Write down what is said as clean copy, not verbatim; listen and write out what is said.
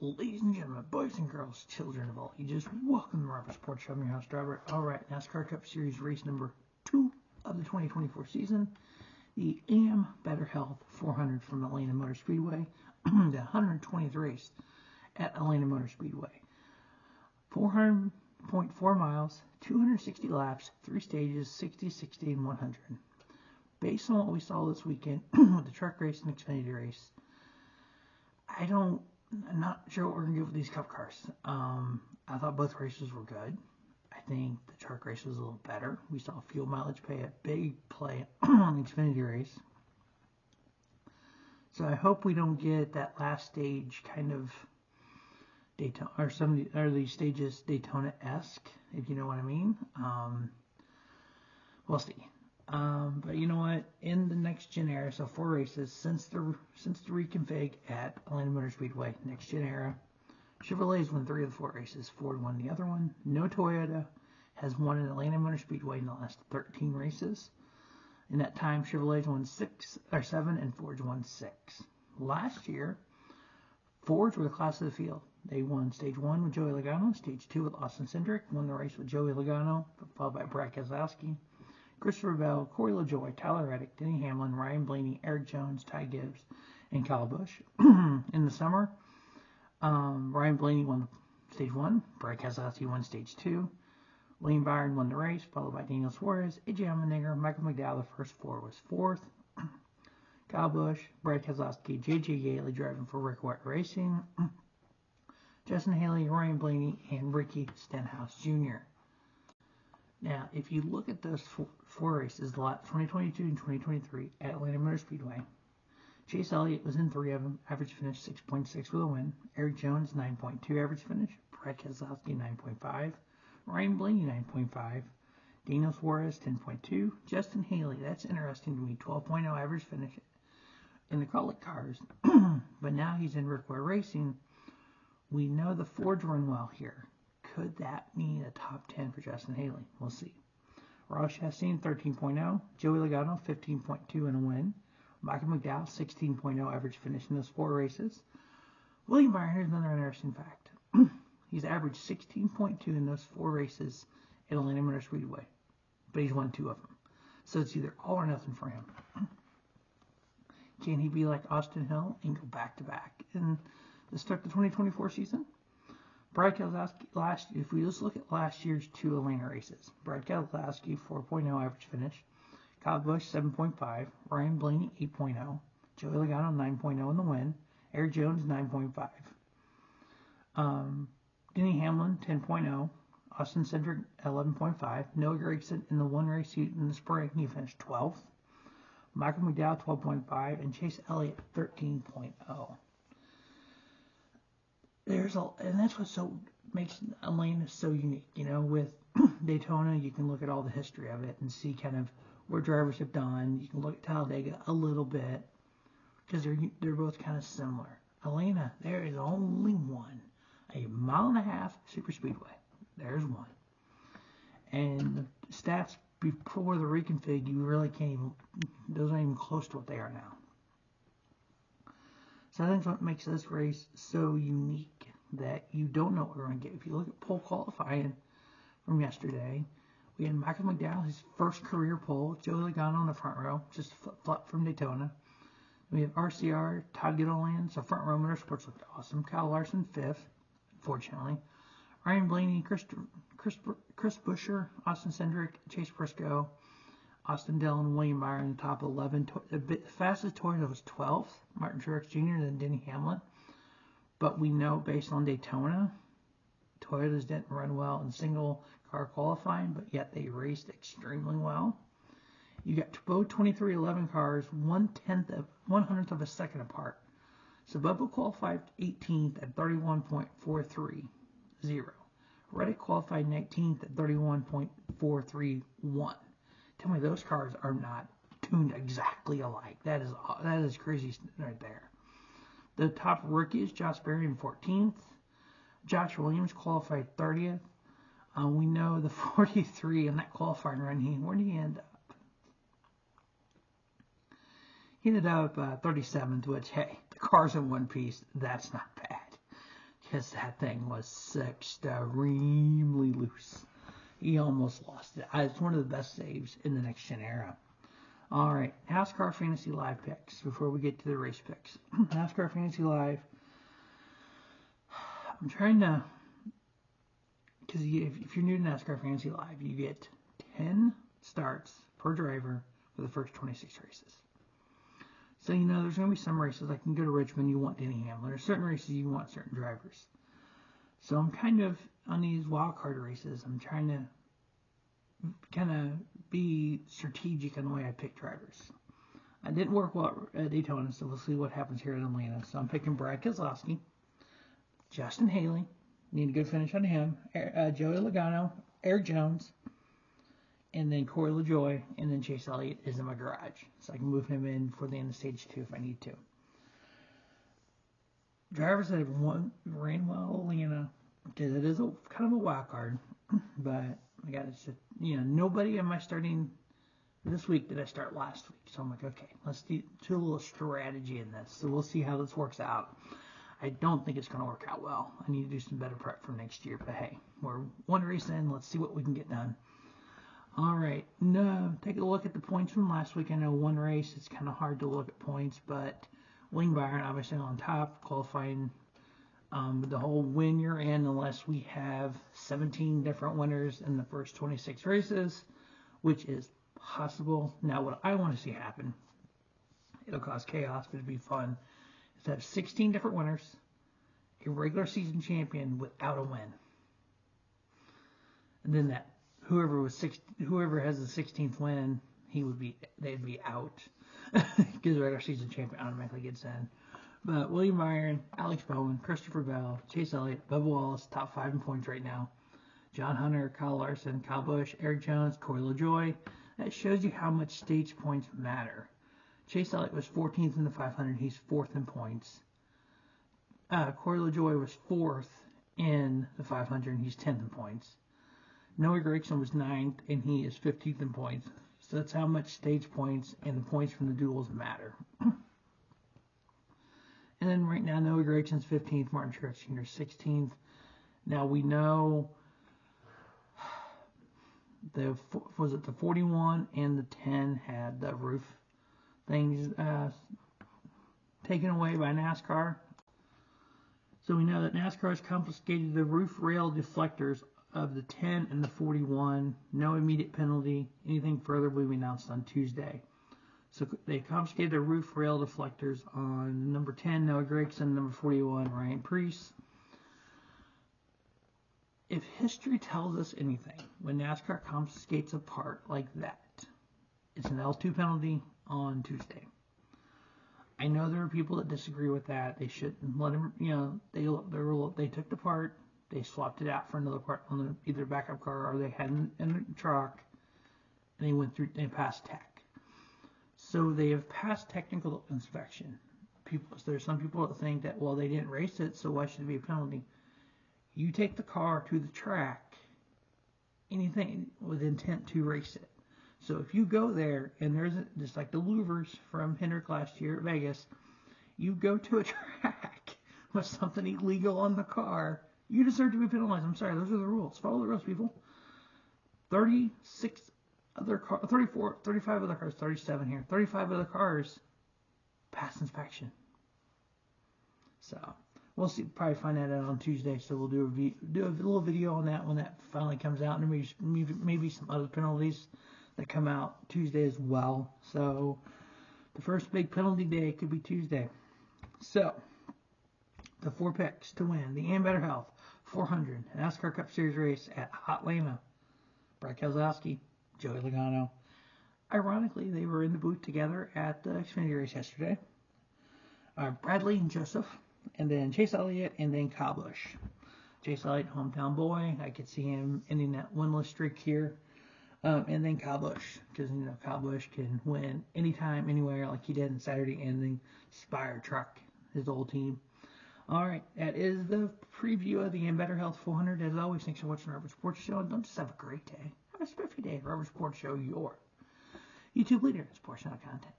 Ladies and gentlemen, boys and girls, children of all ages, welcome to the Robert Sports Show. I'm your house driver. All right, NASCAR Cup Series race number 2 of the 2024 season. The Ambetter Health 400 from Atlanta Motor Speedway. The 120th race at Atlanta Motor Speedway. 400.4 miles, 260 laps, 3 stages, 60, 60, and 100. Based on what we saw this weekend with the truck race and Xfinity race, I'm not sure what we're going to get with these Cup cars. I thought both races were good. I think the truck race was a little better. We saw fuel mileage pay a big play on the Xfinity race. So I hope we don't get that last stage kind of Daytona, or these stages Daytona-esque, if you know what I mean. We'll see. But you know what? In the next gen era, so 4 races since the reconfig at Atlanta Motor Speedway, next gen era, Chevrolet's won 3 of the 4 races. Ford won the other one. No Toyota has won at Atlanta Motor Speedway in the last 13 races. In that time, Chevrolet's won 7, and Ford's won 6. Last year, Fords were the class of the field. They won Stage 1 with Joey Logano, Stage 2 with Austin Cindric, won the race with Joey Logano, followed by Brad Keselowski, Christopher Bell, Corey LaJoie, Tyler Reddick, Denny Hamlin, Ryan Blaney, Eric Jones, Ty Gibbs, and Kyle Busch. In the summer, Ryan Blaney won Stage 1, Brad Keselowski won Stage 2, William Byron won the race, followed by Daniel Suarez, AJ Allmendinger, Michael McDowell. The first 4 was 4th. Kyle Busch, Brad Keselowski, J.J. Yaley driving for Rick White Racing, Justin Haley, Ryan Blaney, and Ricky Stenhouse Jr. Now, if you look at those 4 races, the lot 2022 and 2023 at Atlanta Motor Speedway, Chase Elliott was in 3 of them, average finish 6.6 with a win. Eric Jones, 9.2 average finish. Brad Keselowski, 9.5. Ryan Blaney, 9.5. Daniel Suarez, 10.2. Justin Haley, that's interesting to me, 12.0 average finish in the Crawlet cars. But now he's in Rick White Racing. We know the Fords run well here. Could that mean a top 10 for Justin Haley? We'll see. Ross Chastain, 13.0. Joey Logano, 15.2 and a win. Michael McDowell, 16.0 average finish in those 4 races. William Byron, here's another interesting fact. He's averaged 16.2 in those 4 races at Atlanta Motor Speedway, but he's won 2 of them. So it's either all or nothing for him. Can he be like Austin Hill and go back-to-back in the start of the 2024 season? Brad Keselowski, if we just look at last year's 2 Atlanta races, Brad Keselowski, 4.0 average finish. Kyle Busch, 7.5. Ryan Blaney, 8.0. Joey Logano, 9.0 in the win. Eric Jones, 9.5. Denny Hamlin, 10.0. Austin Cindric, 11.5. Noah Gragson, in the 1 race in the spring, he finished 12th. Michael McDowell, 12.5. And Chase Elliott, 13.0. And that's what makes Atlanta so unique. You know, with Daytona, you can look at all the history of it and see kind of where drivers have done. You can look at Talladega a little bit because they're both kind of similar. Atlanta, there is only one, a 1.5 mile super speedway. There's one, and the stats before the reconfig, you really can't even. Those aren't even close to what they are now. So I think what makes this race so unique that you don't know what we're going to get. If you look at pole qualifying from yesterday, we had Michael McDowell, his first career pole, Joey Logano in the front row, just flip from Daytona. We have RCR, Todd Gilliland, so front row motorsports looked awesome. Kyle Larson, 5th, unfortunately. Ryan Blaney, Chris Buescher, Austin Cindric, Chase Briscoe, Austin Dillon, William Byron, top 11. The fastest Toyota was 12th, Martin Truex Jr., then Denny Hamlin. But we know based on Daytona, Toyotas didn't run well in single car qualifying, but yet they raced extremely well. You got both 2311 cars, 1/100th of a second apart. So Bubba qualified 18th at 31.430. Reddick qualified 19th at 31.431. Tell me those cars are not tuned exactly alike. That is crazy right there. The top rookies, Josh Berry in 14th. Josh Williams qualified 30th. We know the 43 in that qualifying run, where did he end up? He ended up 37th, which, hey, the car's in one piece. That's not bad. because that thing was extremely loose. He almost lost it. It's one of the best saves in the next gen era. All right, NASCAR Fantasy Live picks before we get to the race picks. NASCAR Fantasy Live. I'm trying to, because if you're new to NASCAR Fantasy Live, you get 10 starts per driver for the first 26 races. So, you know, there's going to be some races, like you can go to Richmond, you want Denny Hamlin. There's certain races you want certain drivers. So I'm kind of, on these wild card races, I'm trying to kind of be strategic in the way I pick drivers. I didn't work well at Daytona, so we'll see what happens here in Atlanta. So I'm picking Brad Keselowski, Justin Haley, need a good finish on him, Joey Logano, Eric Jones, and then Corey LaJoie, and then Chase Elliott is in my garage. So I can move him in for the end of stage 2 if I need to. Drivers that have ran well Atlanta, because it is kind of a wild card, but I got to, nobody am I starting this week that I start last week. So I'm like, okay, let's do a little strategy in this. So we'll see how this works out. I don't think it's going to work out well. I need to do some better prep for next year. But hey, we're one race in. Let's see what we can get done. All right. No, take a look at the points from last week. I know one race, it's kind of hard to look at points, but William Byron obviously on top, qualifying the whole win you're in, unless we have 17 different winners in the first 26 races, which is possible. Now, what I want to see happen, it'll cause chaos, but it'd be fun, is to have 16 different winners, a regular season champion without a win. And then that whoever has the 16th win, they'd be out because the regular season champion automatically gets in. But William Byron, Alex Bowman, Christopher Bell, Chase Elliott, Bubba Wallace, top 5 in points right now. John Hunter, Kyle Larson, Kyle Busch, Eric Jones, Corey LaJoie. That shows you how much stage points matter. Chase Elliott was 14th in the 500. He's 4th in points. Corey LaJoie was 4th in the 500. And he's 10th in points. Noah Gragson was 9th, and he is 15th in points. So that's how much stage points and the points from the duels matter. And then right now, Noah Gragson's 15th, Martin Truex Jr. 16th. Now we know the 41 and the 10 had the roof things taken away by NASCAR. So we know that NASCAR has confiscated the roof rail deflectors of the 10 and the 41. No immediate penalty. Anything further will be announced on Tuesday. So they confiscated the roof rail deflectors on number 10, Noah Gragson, number 41, Ryan Preece. If history tells us anything, when NASCAR confiscates a part like that, it's an L2 penalty on Tuesday. I know there are people that disagree with that. They shouldn't let them, they took the part, they swapped it out for another part on either backup car or they had in the truck, and they passed tech. So they have passed technical inspection. There's some people that think that, well, they didn't race it, so why should it be a penalty? You take the car to the track, anything with intent to race it. So if you go there, and there's just like the Louvers from Hendrick last year at Vegas, you go to a track with something illegal on the car, you deserve to be penalized. I'm sorry, those are the rules. Follow the rules, people. 35 other cars, 37 here, 35 other cars pass inspection. So we'll see. Probably find that out on Tuesday. So we'll do a little video on that when that finally comes out, and maybe some other penalties that come out Tuesday as well. So the first big penalty day could be Tuesday. So the 4 picks to win the Ambetter Health 400 NASCAR Cup Series race at Atlanta: Brad Keselowski, Joey Logano. Ironically, they were in the booth together at the Xfinity race yesterday. Bradley and Joseph, and then Chase Elliott, and then Kyle Busch. Chase Elliott, hometown boy. I could see him ending that winless streak here. And then Kyle Busch, because Kyle Busch can win anytime, anywhere, like he did on Saturday, and then Spire Truck, his old team. All right, that is the preview of the Ambetter Health 400. As always, thanks for watching the Rubber Sports Show. And don't just have a great day. Have a spiffy day. Rubber Sports Show, your YouTube leader in sports channel content.